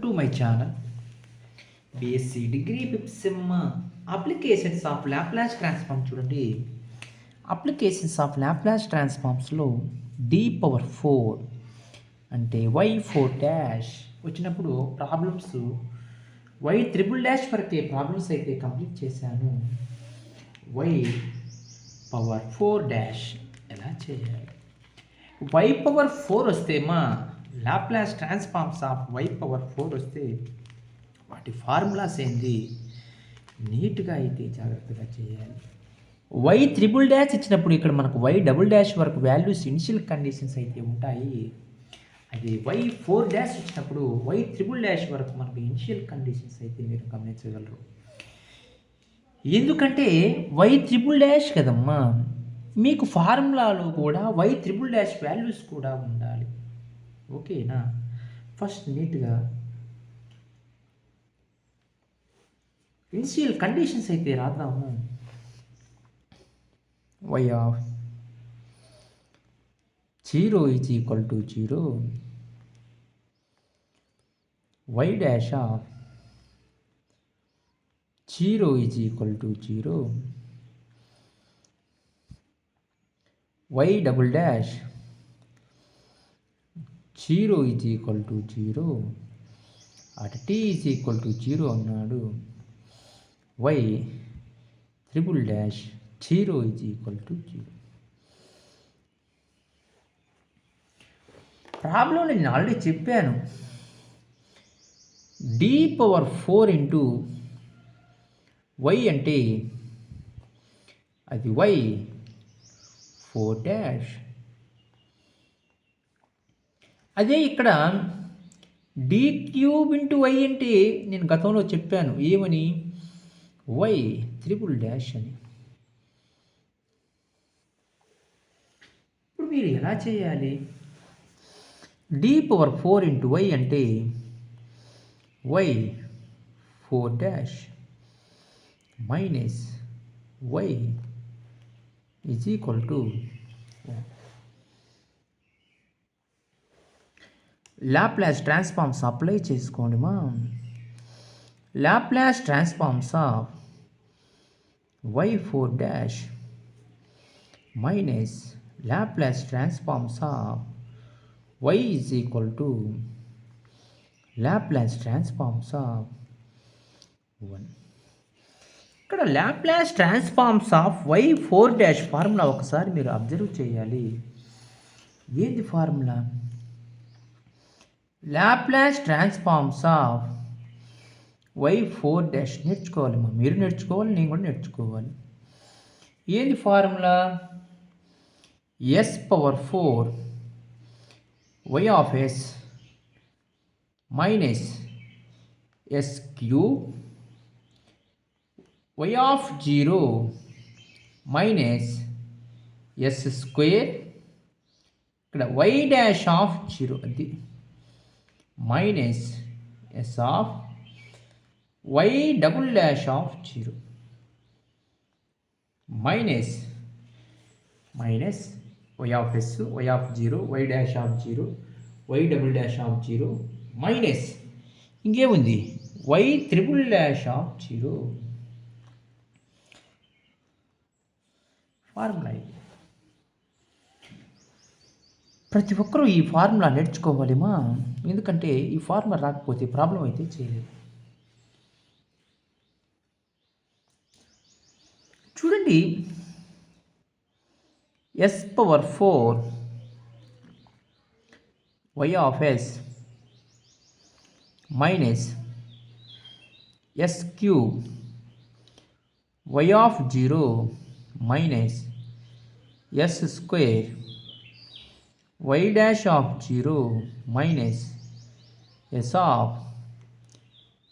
To my channel BSc degree పిప్సిమ్ applications of Laplace transform. చూడండి, applications of Laplace ట్రాన్స్ఫార్మ్స్లో d⁴ అంటే y4 వచ్చినప్పుడు ప్రాబ్లమ్స్ y∭ వరకే ప్రాబ్లమ్స్ అయితే కంప్లీట్ చేశాను. y⁴ ఎలా చేయాలి? y⁴ వస్తే మా లాప్లాస్ ట్రాన్స్ఫార్మ్స్ ఆఫ్ y⁴ వస్తే వాటి ఫార్ములాస్ ఏంది నీట్గా అయితే జాగ్రత్తగా చేయాలి. y∭ ఇచ్చినప్పుడు ఇక్కడ మనకు y∭ వరకు వాల్యూస్ ఇనిషియల్ కండిషన్స్ అయితే ఉంటాయి. అది y4 ఇచ్చినప్పుడు y∭ వరకు మనకు ఇనిషియల్ కండిషన్స్ అయితే మీరు గమనించగలరు. ఎందుకంటే y∭ కదమ్మా, మీకు ఫార్ములాలో కూడా y∭ వాల్యూస్ కూడా ఉండాలి. ఓకేనా? ఫస్ట్ నీట్గా ఇనిషియల్ కండిషన్స్ అయితే రాద్దాము. y0 = 0, y' 0 y double dash 0 0 అటు t 0 అన్నాడు. y∭ 0 0. ప్రాబ్లం నేను ఆల్రెడీ చెప్పాను. d⁴ ఇంటూ y అంటే అది y⁴. అదే ఇక్కడ d³ ఇంటూ y అంటే నేను గతంలో చెప్పాను ఏమని, y∭ అని. ఇప్పుడు మీరు ఎలా చేయాలి? d⁴ ఇంటూ y అంటే y⁴ minus y Laplace transforms apply చేసుకోండి మా. Laplace transforms of y⁴ minus Laplace transforms of y Laplace transforms of 1. ఇక్కడ Laplace transforms of y⁴ formula ఒకసారి మీరు అబ్జర్వ్ చేయాలి. ఏంది formula? Laplace transforms of y⁴ నేర్చుకోవాలి. మీరు నేర్చుకోవాలి, నేను కూడా నేర్చుకోవాలి. ఏంది formula? s⁴ y minus s³ y0 minus s². ఇక్కడ y'0 అది minus s of y'0 minus minus y⁴ y0 y'0 minus ఇంకేముంది y∭. ఫార్ములా ఇది. ప్రతి ఒక్కరూ ఈ ఫార్ములా నేర్చుకోవాలిమా, ఎందుకంటే ఈ ఫార్ములా రాకపోతే ప్రాబ్లం అయితే చేయలేదు. చూడండి, s⁴ y minus s³ y0 minus s² y'0 minus s of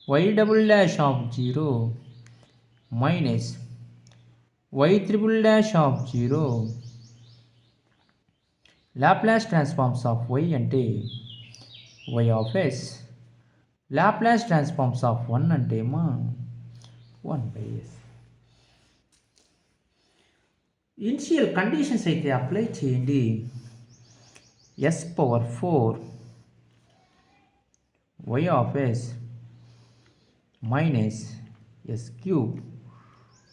y'0 minus y∭. Laplace transforms of y అంటే y లాప్లాస్ ట్రాన్స్ఫార్మ్స్ ఆఫ్ 1 అంటే మా 1/s. ఇనిషియల్ కండిషన్స్ అయితే అప్లై చేయండి. s⁴ Y of S minus S cube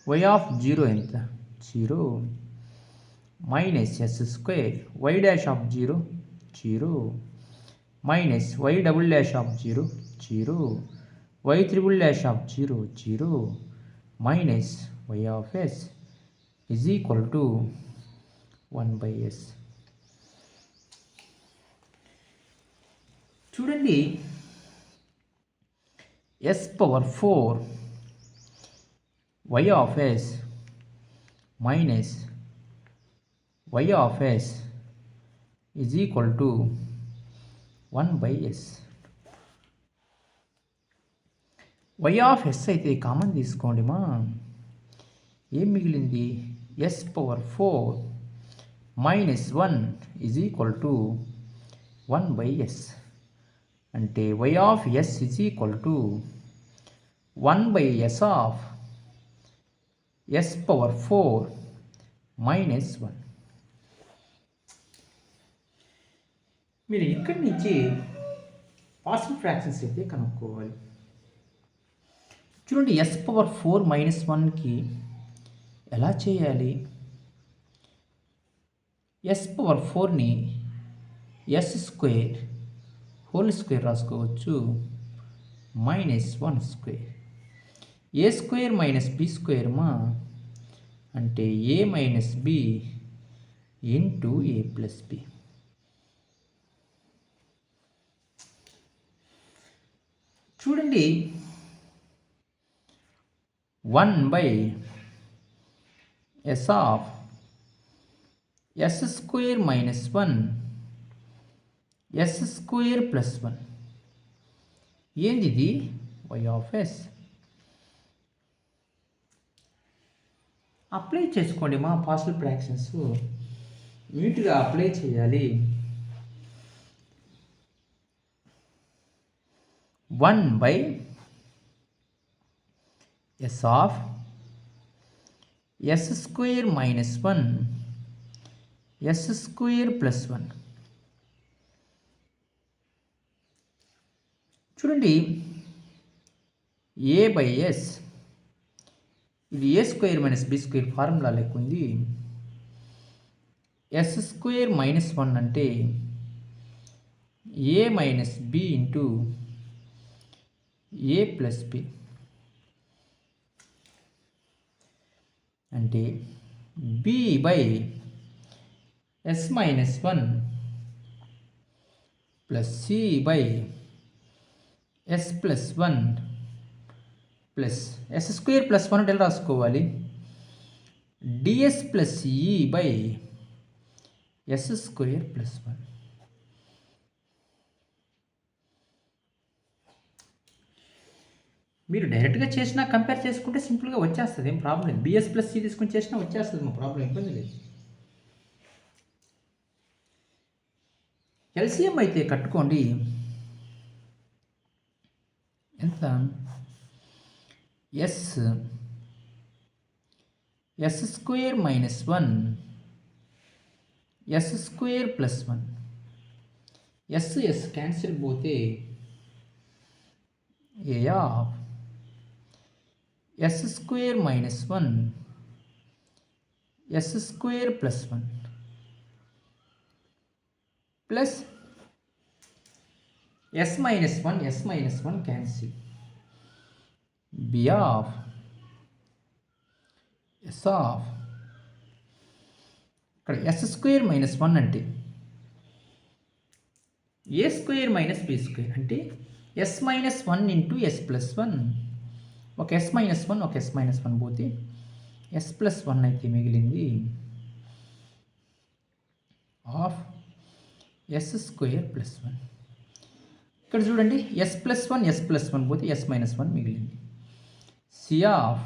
Y of zero ఎంత zero minus S square Y dash of zero zero minus Y double dash of zero zero Y triple dash of zero zero minus Y of S is equal to 1/s. చూడండి s power 4 y of s minus y of s is equal to 1/s. y of s అయితే common తీసుకోండి మా ఏం మిగిలింది s power 4 minus 1 is equal to 1/s అంటే y of s is equal to 1/s of s power 4 minus 1. మీరు ఇక్కడి నుంచి possible fractions అయితే కనుక్కోవాలి. చూడండి s పవర్ 4 మైనస్ 1కి ఎలా చేయాలి? s పవర్ 4ని s స్క్వేర్ హోల్ స్క్వేర్ రాసుకోవచ్చు minus 1 square A square minus B square మా అంటే A minus B into A plus B. చూడండి 1/s of s square minus 1 s square plus 1 ఏంది ఇది y ఆఫ్ s. అప్లై చేసుకోండి మా possible fractions నీట్గా apply చేయాలి. 1/s of s square minus 1 s square plus 1. చూడండి a/s ఇది A square minus B square formula లెక్క ఉంది. s స్క్వేర్ మైనస్ 1 అంటే A minus B into A plus B అంటే b/s minus 1 plus c/s plus 1 plus s square plus 1 అంటే రాసుకోవాలి ds plus e/s square plus 1. మీరు డైరెక్ట్గా చేసినా కంపేర్ చేసుకుంటే సింపుల్గా వచ్చేస్తుంది, ఏం ప్రాబ్లం లేదు. బిఎస్ ప్లస్ సి తీసుకొని చేసినా వచ్చేస్తుంది, మా ప్రాబ్లం ఇబ్బంది లేదు. ఎల్సిఎం అయితే కట్టుకోండి ఎంత s square minus 1 s square plus 1 s cancel పోతే a of s square minus 1 s square plus 1 plus s minus 1 cancel b of s of ఇక్కడ s స్క్వేర్ మైనస్ 1 అంటే ఏ స్క్వేర్ మైనస్ బి స్క్వేర్ అంటే s minus 1 into s plus 1. ఒక s minus 1 ఒక s minus 1 పోతే s plus 1 అయితే మిగిలింది of s square plus 1. ఇక్కడ చూడండి s ప్లస్ 1 పోతే s మైనస్ 1 మిగిలింది c of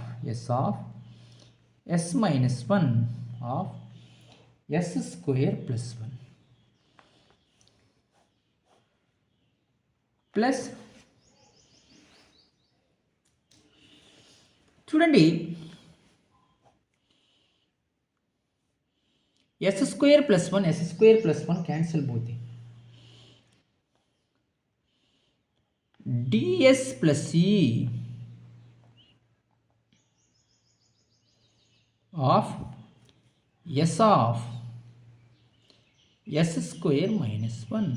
s minus 1 of s square plus 1 plus చూడండి s స్క్వేర్ ప్లస్ 1 క్యాన్సిల్ పోతే ds ప్లస్ ఈ of S of S square minus 1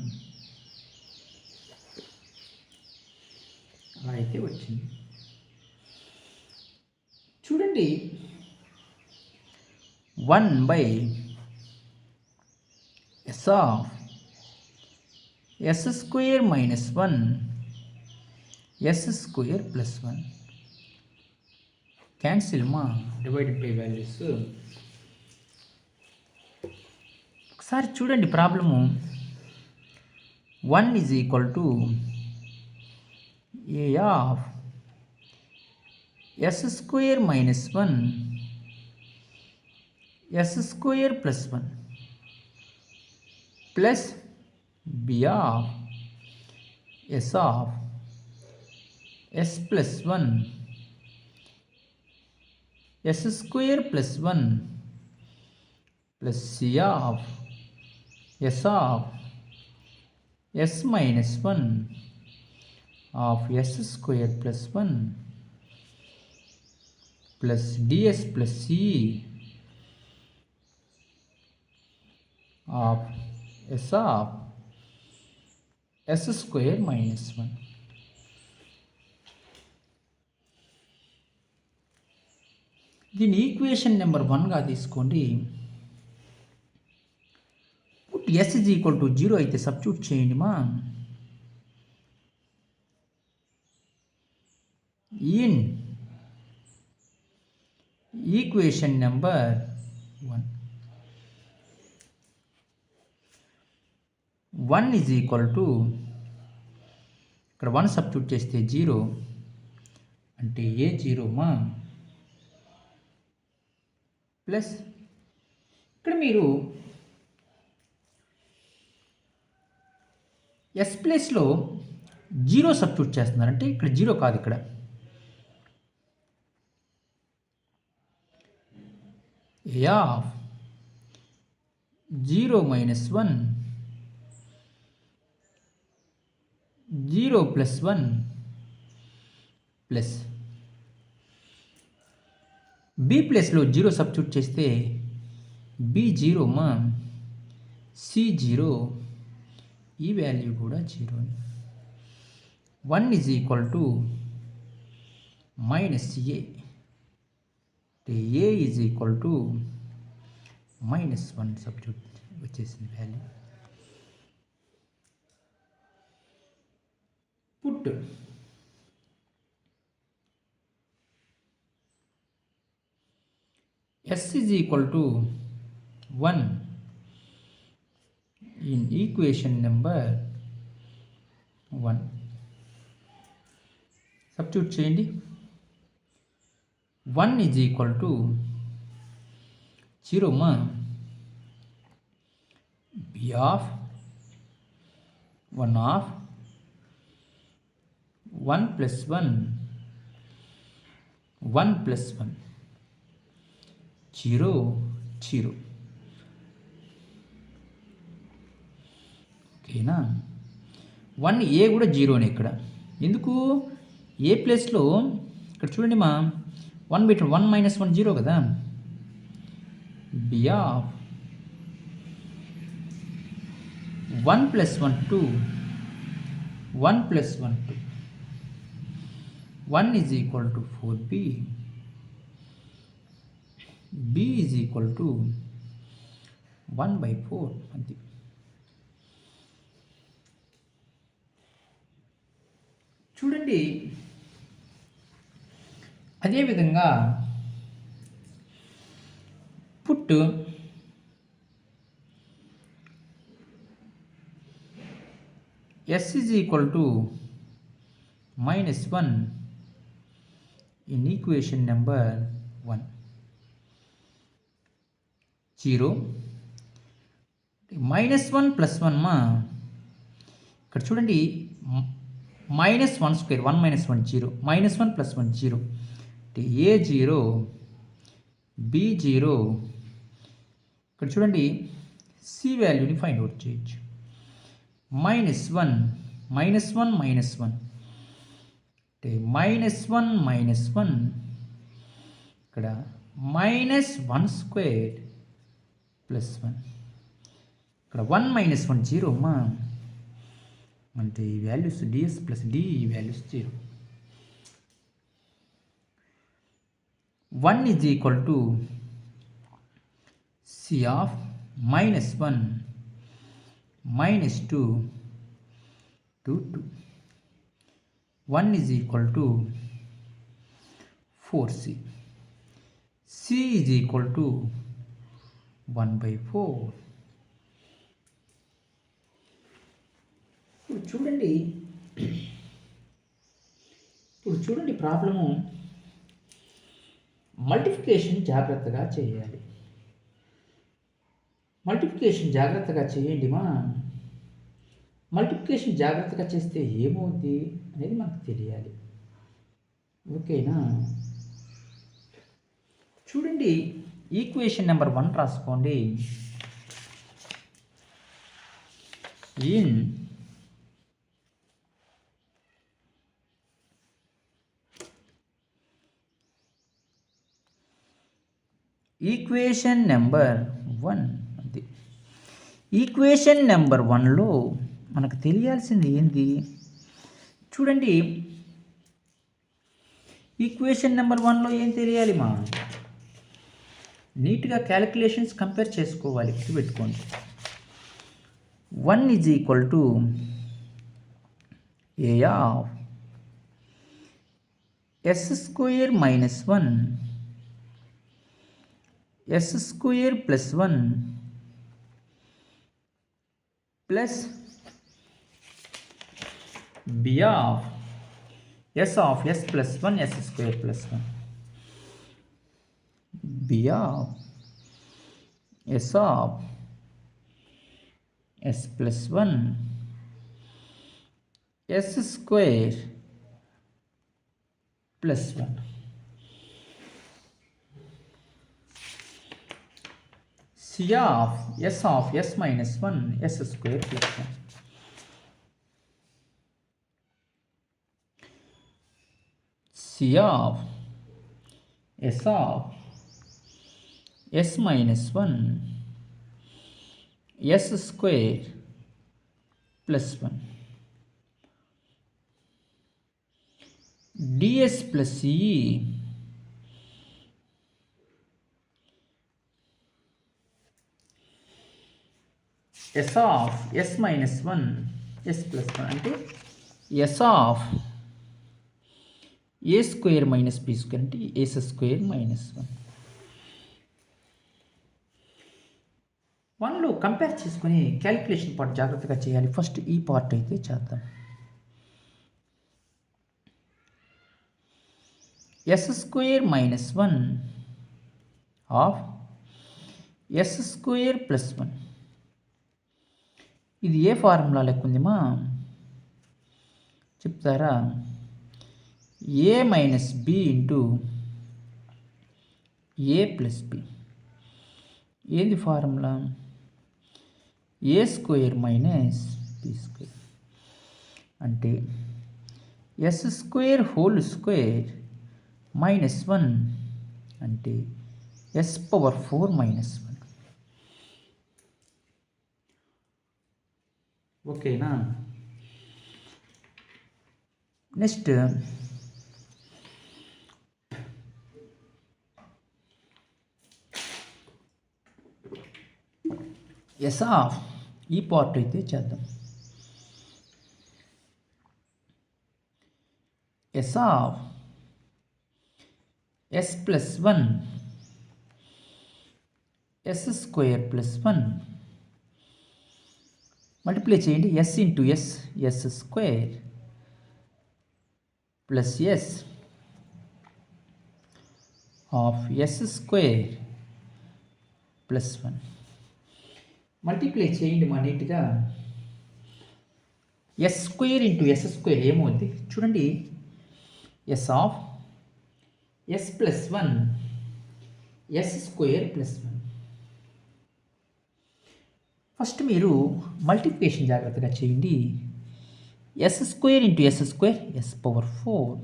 అలా అయితే వచ్చింది. చూడండి 1 by S of S square minus 1 S square plus 1 cancel మా divided by values. ఒకసారి చూడండి problem. 1 is equal to A of S square minus 1 S square plus 1 plus B of S of S plus 1 S square plus 1 plus C of S of S minus 1 of S square plus 1 plus DS plus C of S of S square minus 1. దీని equation number 1గా తీసుకోండి. Put S is equal to 0 అయితే substitute చేయండి మా. In equation number 1 1 is equal to ఇక్కడ 1 substitute చేస్తే 0 అంటే ఏ 0 మా ప్లస్ ఇక్కడ మీరు ఎస్ ప్లేస్లో 0 సబ్స్టిట్యూట్ చేస్తున్నారు అంటే ఇక్కడ 0 కాదు, ఇక్కడ A of 0 minus 1 0 plus 1 plus B ప్లేస్లో 0 సబ్స్టిట్యూట్ చేస్తే బి 0 మా సి 0 ఈ వాల్యూ కూడా 0. 1 is equal to minus A is equal to minus 1 substitute వచ్చేసింది value. Put s is equal to 1 in equation number 1 substitute చేయండి. 1 is equal to 0 మా b of 1 of 1 plus 1 1 plus 1 0 0 ఓకేనా. 1 ఏ కూడా 0నే ఇక్కడ. ఎందుకు ఏ ప్లేస్లో ఇక్కడ చూడండి మా 1 పెట్టు 1 మైనస్ 1 0 కదా. B of 1 plus 1 2 1 plus 1 2 1 is equal to 4b. b is equal to 1 by 4 అంతే. చూడండి అదేవిధంగా put s is equal to minus 1 in equation number 1 0 minus 1 plus 1 మా ఇక్కడ చూడండి minus 1 square 1 minus 1 0 minus 1 plus 1 0 అంటే ఏ 0 బి 0 ఇక్కడ చూడండి సి వాల్యూని ఫైండ్ అవుట్ చేయొచ్చు. మైనస్ 1 మైనస్ 1 మైనస్ 1 అంటే -1 ఇక్కడ -1² +1 ఇక్కడ 1 - 1 0 అమ్మా. అంటే ఈ వాల్యూస్ ds ప్లస్ d ఈ values 0. 1 is equal to C of -1 -2 to 2. 1 is equal to 4C. C is equal to 1/4. ఇప్పుడు చూడండి ప్రాబ్లము. మల్టిప్లికేషన్ జాగ్రత్తగా చేయాలి. మల్టిప్లికేషన్ జాగ్రత్తగా చేయండి మా. మల్టిప్లికేషన్ జాగ్రత్తగా చేస్తే ఏమవుద్ది అనేది మనకు తెలియాలి. ఓకేనా? చూడండి, ఈక్వేషన్ నెంబర్ 1 రాసుకోండి. ఇన్ ఈక్వేషన్ నెంబర్ 1 అది. ఈక్వేషన్ నెంబర్ 1లో మనకు తెలియాల్సింది ఏంది? చూడండి, ఈక్వేషన్ నెంబర్ 1లో ఏం తెలియాలి మా? నీట్గా క్యాలిక్యులేషన్స్ కంపేర్ చేసుకోవాలి. పెట్టుకోండి. 1 is equal to a of s square minus 1 s square plus 1 plus b of s plus 1 s square plus 1 b of s plus 1 s square plus 1. C of s minus 1 s square plus 1. C of s minus 1 s square plus 1. ds plus e s of s minus 1 s plus 1 అంటే s of a square minus b square అంటే s square minus 1. 1లో compare చేసుకుని calculation part జాగ్రత్తగా చేయాలి. First ఈ part అయితే చేద్దాం. s square minus 1 of s square plus 1. ఇది ఏ formula లెక్క ఉందిమా చెప్తారా? a minus b into a plus b. ఏంది formula? a square minus b square అంటే s square whole square minus 1 అంటే s పవర్ 4 మైనస్ 1. ఓకేనా? నెక్స్ట్ ఎస్ ఆఫ్ ఈ part అయితే చేద్దాం. S of S plus 1 S square plus 1 multiply చేయండి. S into S S square plus S of S square plus 1 multiply చేయండి మా నీట్గా. S square into S square ఏమవుద్ది చూడండి. S of S plus 1 S square plus 1. First మీరు multiplication జాగ్రత్తగా చేయండి. s square into s square s power 4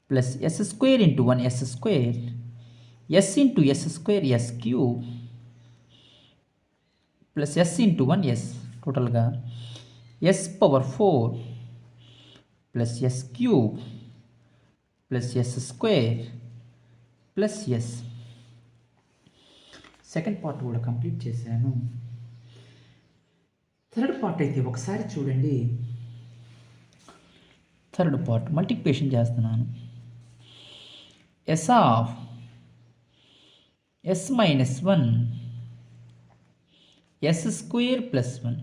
plus s square into 1 s square s into s square s cube plus s into 1 s టోటల్గా s power 4 plus s cube plus s square plus s. Second part కూడా complete చేశాను. Third part అయితే ఒకసారి చూడండి. Third part multiplication చేస్తున్నాను. s of s minus 1 s square plus 1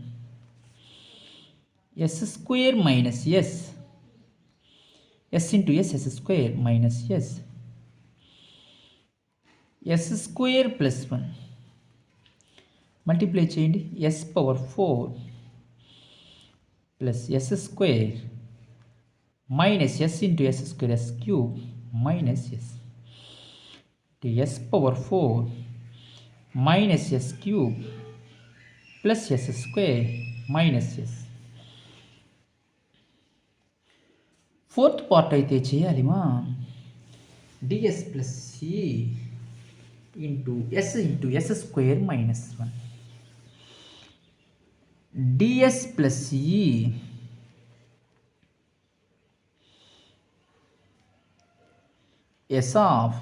s square minus s s into s s square minus s s square plus 1 multiply చేయండి. s power 4 plus s square minus s into s square s cube minus s s power 4 minus s cube plus s square minus s. Fourth part అయితే చేయాలి మా ds plus E into S square minus 1 ds plus E S of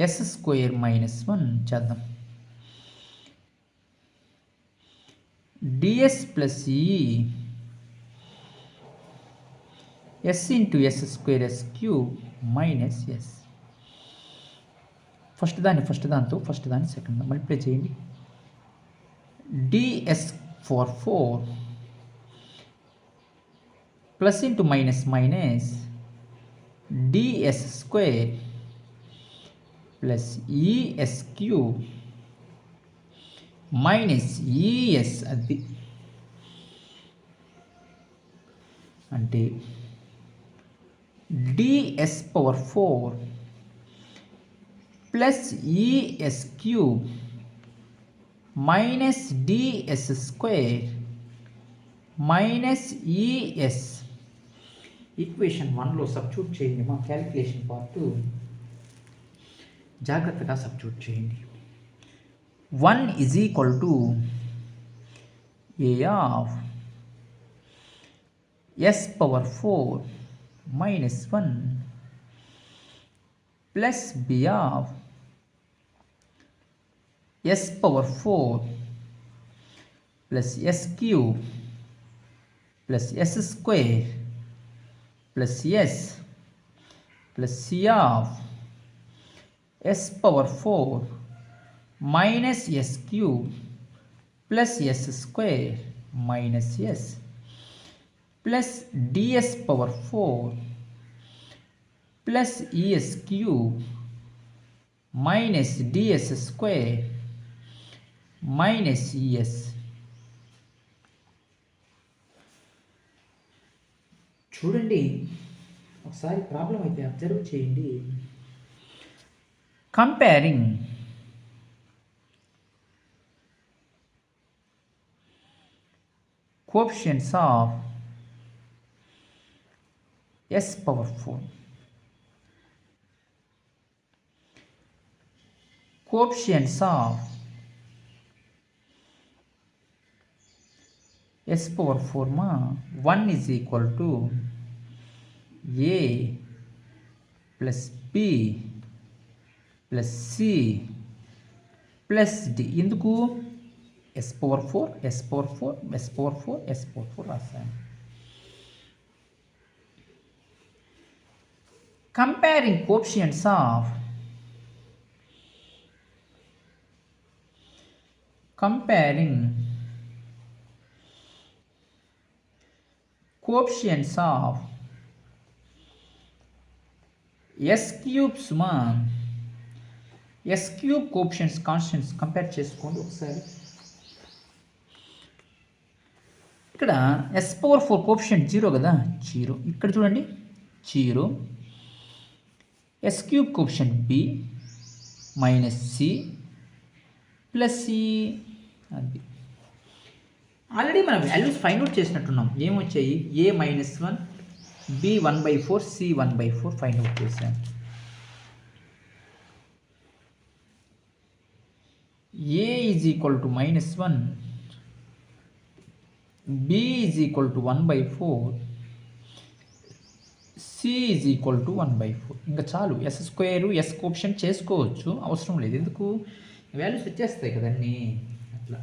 S square minus 1 చేద్దాం. ds plus E s into s square s cube minus s. First దాన్ని second multiply చేయండి. ds for 4 plus into minus minus ds square plus es cube minus es. అది అంటే ds power 4 plus es cube minus ds square minus es. Equation 1లో substitute చేయండి. మా calculation part జాగ్రత్తగా substitute చేయండి. 1 is equal to A of s power 4 minus 1 plus b of s power 4 plus s cube plus s square plus s plus c of s power 4 minus s cube plus s square minus s plus ds power 4 plus es cube minus ds square minus es. చూడండి ఒకసారి problem అయితే observe చేయండి. Comparing coefficients of s power 4 coefficients of s power 4 ma 1 is equal to a plus b plus c plus d. ఎందుకు s power 4 s power 4 s power 4 s power 4 రాశాను. Comparing coefficients of s cubes మా s cube coefficients constants compare చేసుకోండి ఒకసారి. ఇక్కడ s power 4 coefficient 0 కదా, 0. ఇక్కడ చూడండి 0. s cube coefficient b minus c plus c. అది ఆల్రెడీ మనం వాల్యూస్ ఫైండ్ అవుట్ చేసినట్టున్నాం. ఏమొచ్చాయి? A -1, B 1/4, C 1/4 find out చేసాం. A is equal to -1, B is equal to 1/4, C is equal to 1/4. ఇంకా చాలు. ఎస్ స్క్వేర్ ఎస్ కోప్షన్ చేసుకోవచ్చు, అవసరం లేదు. ఎందుకు? వాల్యూస్ వచ్చేస్తాయి కదండి. అట్లా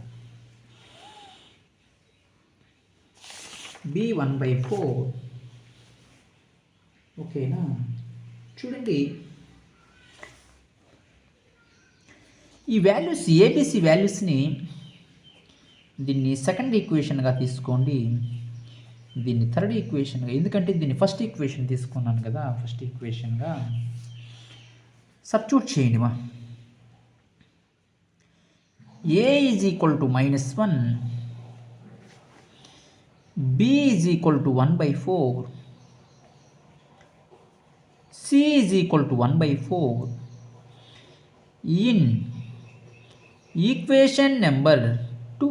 బి 1/4. ఓకేనా? చూడండి, ఈ వాల్యూస్ ఏబిసి వాల్యూస్ని దీన్ని సెకండ్ ఈక్వేషన్గా తీసుకోండి, దీన్ని థర్డ్ ఈక్వేషన్గా, ఎందుకంటే దీన్ని ఫస్ట్ ఈక్వేషన్ తీసుకున్నాను కదా, ఫస్ట్ ఈక్వేషన్గా సబ్స్టిట్యూట్ చేయండి మా. A is equal to -1, B is equal to 1/4, C is equal to 1/4 in equation number 2.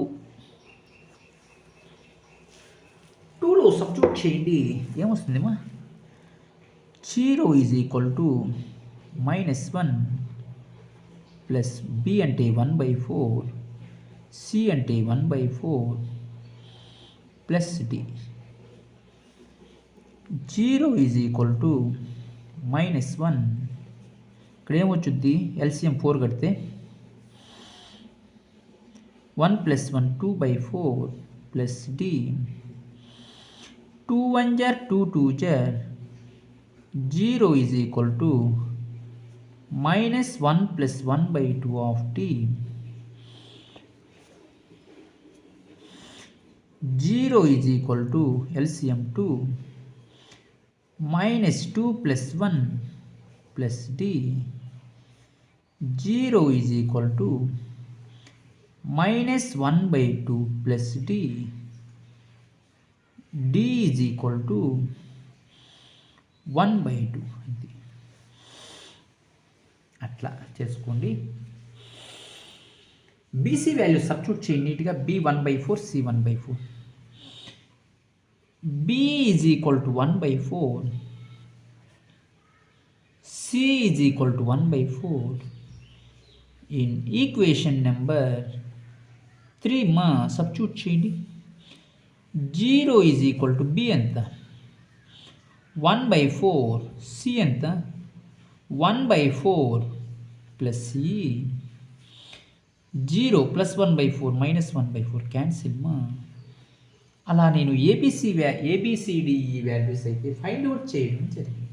2లో సబ్స్టిట్యూట్ చేయండి. ఏమొస్తుంది మా? 0 is equal to -1 plus B అంటే 1/4, సి అంటే 1/4 plus D. 0 is equal to -1, ఇక్కడ ఏమొచ్చుద్ది? ఎల్సిఎం 4 కడితే 1 + 1 2/4 plus D. 2 1 jar 2 2 jar 0 is equal to -1 + 1/2 of D. 0 is equal to LCM 2 -2 + 1 plus D. 0 is equal to -1/2 plus D. D is equal to 1/2. అంతే. అట్లా చేసుకోండి. BC value substitute చేయండి నీట్గా. B 1/4, C 1/4. B is equal to 1/4, C is equal to 1/4 in equation number 3 మా substitute చేయండి. 0 is equal to be ఎంత? 1/4. C ఎంత? 1/4 plus C. 0 + 1/4 -1/4 cancel మా. అలా నేను ఏబిసిడిఈ వాల్యూస్ అయితే ఫైండ్ అవుట్ చేయడం జరిగింది.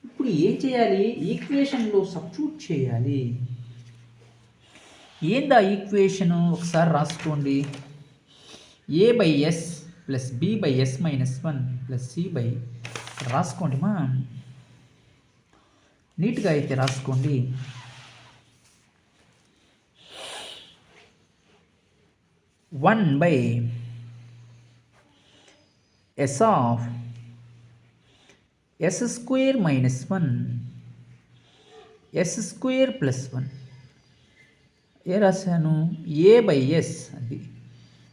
ఇప్పుడు ఏం చేయాలి? ఈక్వేషన్లో సబ్స్టిట్యూట్ చేయాలి. ఏందా ఈక్వేషను? ఒకసారి రాసుకోండి. a/s plus b/s -1 plus c రాసుకోండి మా, నీట్గా అయితే రాసుకోండి. One by s of s square -1 s square plus 1. ఏ రాశాను? a/s. అది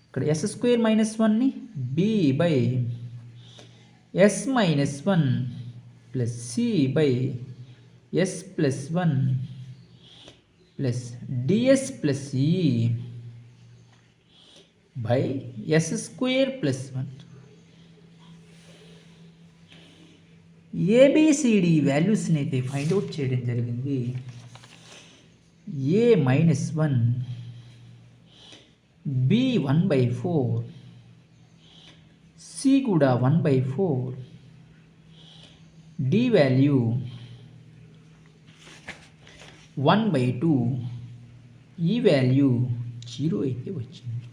ఇక్కడ s స్క్వేర్ -1ని b/s -1 plus c/s plus 1 plus ds plus e by s square plus 1. ABCD వాల్యూస్ని అయితే ఫైండ్ అవుట్ చేయడం జరిగింది. a -1, b 1/4, c కూడా 1/4, d వాల్యూ 1/2, ఈ వాల్యూ 0 అయితే వచ్చింది.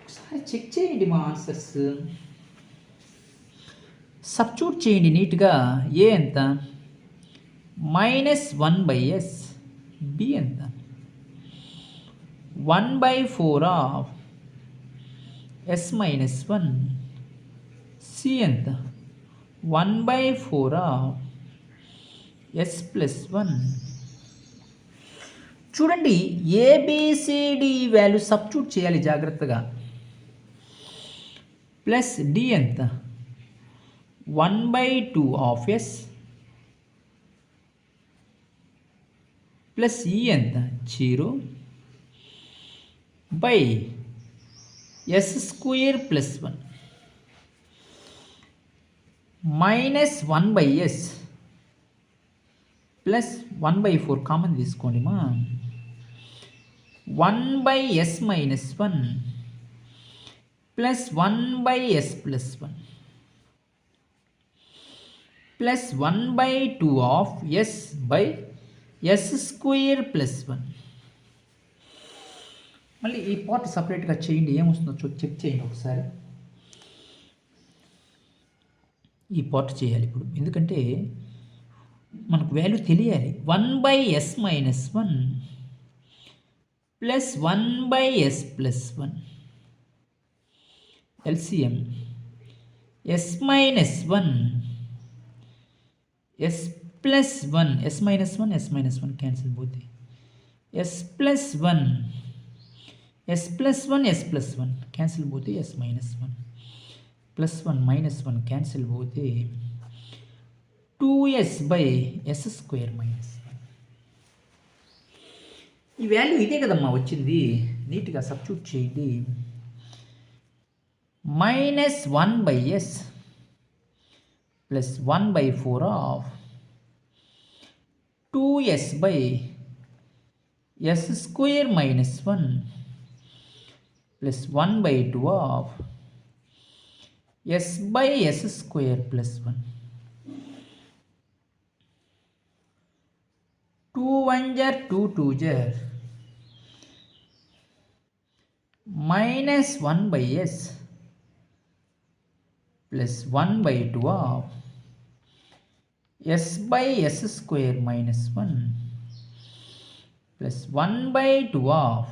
ఒకసారి చెక్ చేయండి మా ఆన్సర్స్. సబ్స్టిట్యూట్ చేయండి నీట్గా. ఏ ఎంత? -1/s. బి ఎంత? 1/4 ఆఫ్ s -1. సి ఎంత? 1/4 ఆఫ్ s ప్లస్ 1. చూడండి, ఏబిసిడి వాల్యూ సబ్స్టిట్యూట్ చేయాలి జాగ్రత్తగా. ప్లస్ డి ఎంత, 1/2 ఆఫ్ ఎస్ ప్లస్ ఈ ఎంత, 0 by S square plus 1 minus 1/s plus 1/4 common తీసుకోండి మా, 1/s minus 1 plus 1/s plus 1 plus 1/2 of S by S square plus 1. మళ్ళీ ఈ పార్ట్ సపరేట్గా చేయండి, ఏమొస్తుందో చెక్ చేయండి ఒకసారి. ఈ పార్ట్ చేయాలి ఇప్పుడు, ఎందుకంటే మనకు వాల్యూ తెలియాలి. 1/s minus 1 plus 1/s plus 1 LCM S minus 1 S plus 1 S minus 1 cancel పోతాయి. S plus 1 S plus 1 S plus 1 cancel పోతే S minus 1 plus 1 minus 1 cancel పోతే 2s by S square minus 1. ఈ value ఇదే కదమ్మా వచ్చింది, నీట్గా substitute చేయండి. Minus 1/s plus 1/4 of 2s by S square minus 1 plus 1/2 of S by S square plus 1. 2 1 jar 2 2 jar minus 1/s plus 1/2 of S by S square minus 1 plus 1/2 of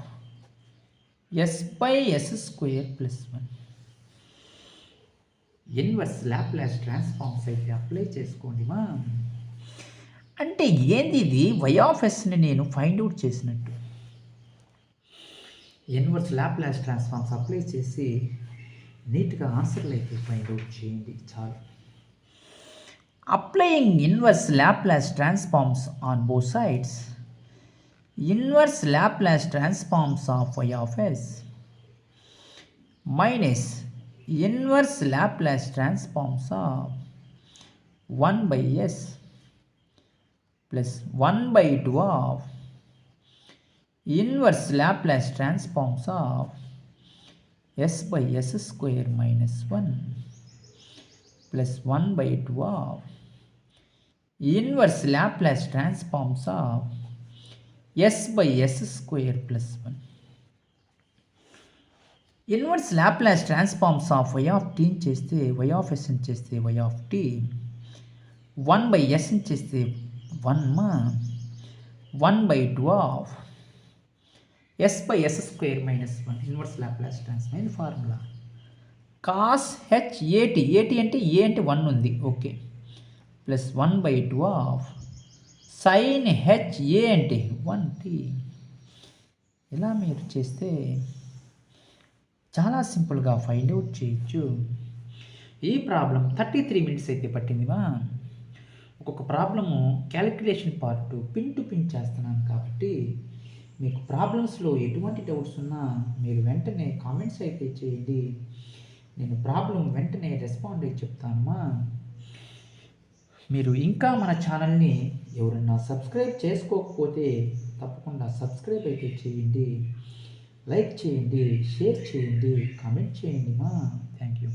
S by S square plus 1. Inverse Laplace transforms అయితే apply చేసుకోండి మా. అంటే ఏంది ఇది, Y of ఎస్ని నేను find out చేసినట్టు. Inverse Laplace transforms apply చేసి నీట్గా ఆన్సర్లు అయితే ఫైండ్ అవుట్ చేయండి చాలు. Applying inverse Laplace transforms on both sides. Inverse Laplace transforms of Y of S minus inverse Laplace transforms of 1/s plus 1/2 of inverse Laplace transforms of S by S square minus 1 plus 1/2 of inverse Laplace transforms of S by S square plus 1. Inverse Laplace transforms of Y of టీని చేస్తే why of ఎస్ని చేస్తే why of tea, 1/sని చేస్తే 1 మా, 1/2 of S by S square minus 1. Inverse Laplace transform formula cos H AT, AT అంటే A అంటే 1 ఉంది okay, plus 1/2 of sine H A అంటే 1t. ఇలా మీరు చేస్తే చాలా సింపుల్గా ఫైండ్ అవుట్ చేయొచ్చు. ఈ ప్రాబ్లం 33 మినిట్స్ అయితే పట్టిందిమా. ఒక్కొక్క problem calculation part pin to pin చేస్తున్నాను కాబట్టి మీకు ప్రాబ్లమ్స్లో ఎటువంటి డౌట్స్ ఉన్నా మీరు వెంటనే కామెంట్స్ అయితే చేయండి, నేను ప్రాబ్లం వెంటనే రెస్పాండ్ అయ్యి చెప్తానమ్మా. మీరు ఇంకా మన ఛానల్ని ఎవరన్నా సబ్స్క్రైబ్ చేసుకోకపోతే తప్పకుండా సబ్స్క్రైబ్ అయితే చేయండి, లైక్ చేయండి, షేర్ చేయండి, కామెంట్ చేయండి మా. Thank you.